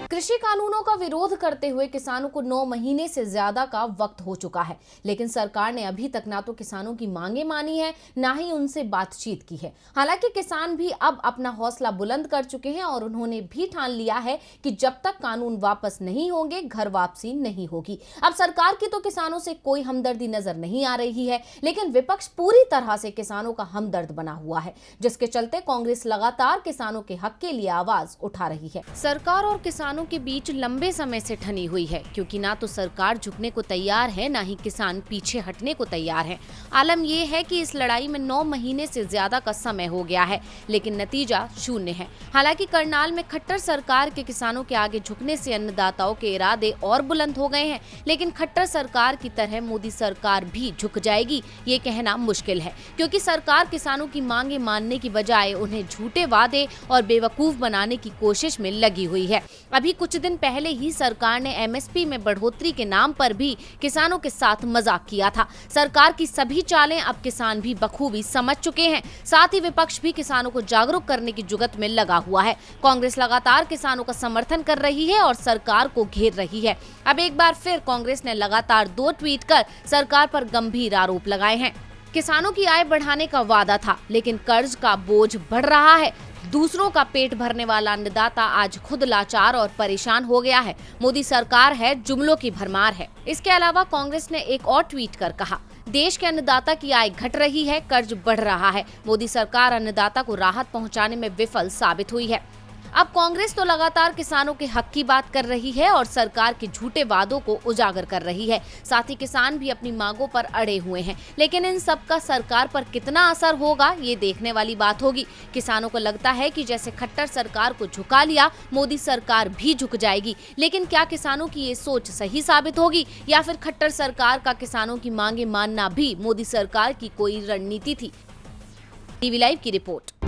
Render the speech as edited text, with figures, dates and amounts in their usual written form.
कृषि कानूनों का विरोध करते हुए किसानों को 9 महीने से ज्यादा का वक्त हो चुका है, लेकिन सरकार ने अभी तक ना तो किसानों की मांगे मानी है, ना ही उनसे बातचीत की है। हालांकि किसान भी अब अपना हौसला बुलंद कर चुके हैं और उन्होंने भी ठान लिया है कि जब तक कानून वापस नहीं होंगे, घर वापसी नहीं होगी। अब सरकार की तो किसानों से कोई हमदर्दी नजर नहीं आ रही है, लेकिन विपक्ष पूरी तरह से किसानों का हमदर्द बना हुआ है, जिसके चलते कांग्रेस लगातार किसानों के हक के लिए आवाज उठा रही है। सरकार और किसानों के बीच लंबे समय से ठनी हुई है, क्योंकि ना तो सरकार झुकने को तैयार है, ना ही किसान पीछे हटने को तैयार है। आलम यह है कि इस लड़ाई में 9 महीने से ज्यादा का समय हो गया है, लेकिन नतीजा शून्य है। हालांकि करनाल में खट्टर सरकार के किसानों के आगे झुकने से अन्नदाताओं के इरादे और बुलंद हो गए हैं, लेकिन खट्टर सरकार की तरह मोदी सरकार भी झुक जाएगी ये कहना मुश्किल है, क्योंकि सरकार किसानों की मांगे मानने की बजाय उन्हें झूठे वादे और बेवकूफ बनाने की कोशिश में लगी हुई है। अभी कुछ दिन पहले ही सरकार ने एमएसपी में बढ़ोतरी के नाम पर भी किसानों के साथ मजाक किया था। सरकार की सभी चालें अब किसान भी बखूबी समझ चुके हैं। साथ ही विपक्ष भी किसानों को जागरूक करने की जुगत में लगा हुआ है। कांग्रेस लगातार किसानों का समर्थन कर रही है और सरकार को घेर रही है। अब एक बार फिर कांग्रेस ने लगातार 2 ट्वीट कर सरकार पर गंभीर आरोप लगाए हैं। किसानों की आय बढ़ाने का वादा था, लेकिन कर्ज का बोझ बढ़ रहा है। दूसरों का पेट भरने वाला अन्नदाता आज खुद लाचार और परेशान हो गया है। मोदी सरकार है, जुमलों की भरमार है। इसके अलावा कांग्रेस ने एक और ट्वीट कर कहा, देश के अन्नदाता की आय घट रही है, कर्ज बढ़ रहा है। मोदी सरकार अन्नदाता को राहत पहुंचाने में विफल साबित हुई है। अब कांग्रेस तो लगातार किसानों के हक की बात कर रही है और सरकार के झूठे वादों को उजागर कर रही है। साथ ही किसान भी अपनी मांगों पर अड़े हुए हैं, लेकिन इन सब का सरकार पर कितना असर होगा ये देखने वाली बात होगी। किसानों को लगता है कि जैसे खट्टर सरकार को झुका लिया, मोदी सरकार भी झुक जाएगी, लेकिन क्या किसानों की ये सोच सही साबित होगी, या फिर खट्टर सरकार का किसानों की मांगे मानना भी मोदी सरकार की कोई रणनीति थी? टीवी लाइव की रिपोर्ट।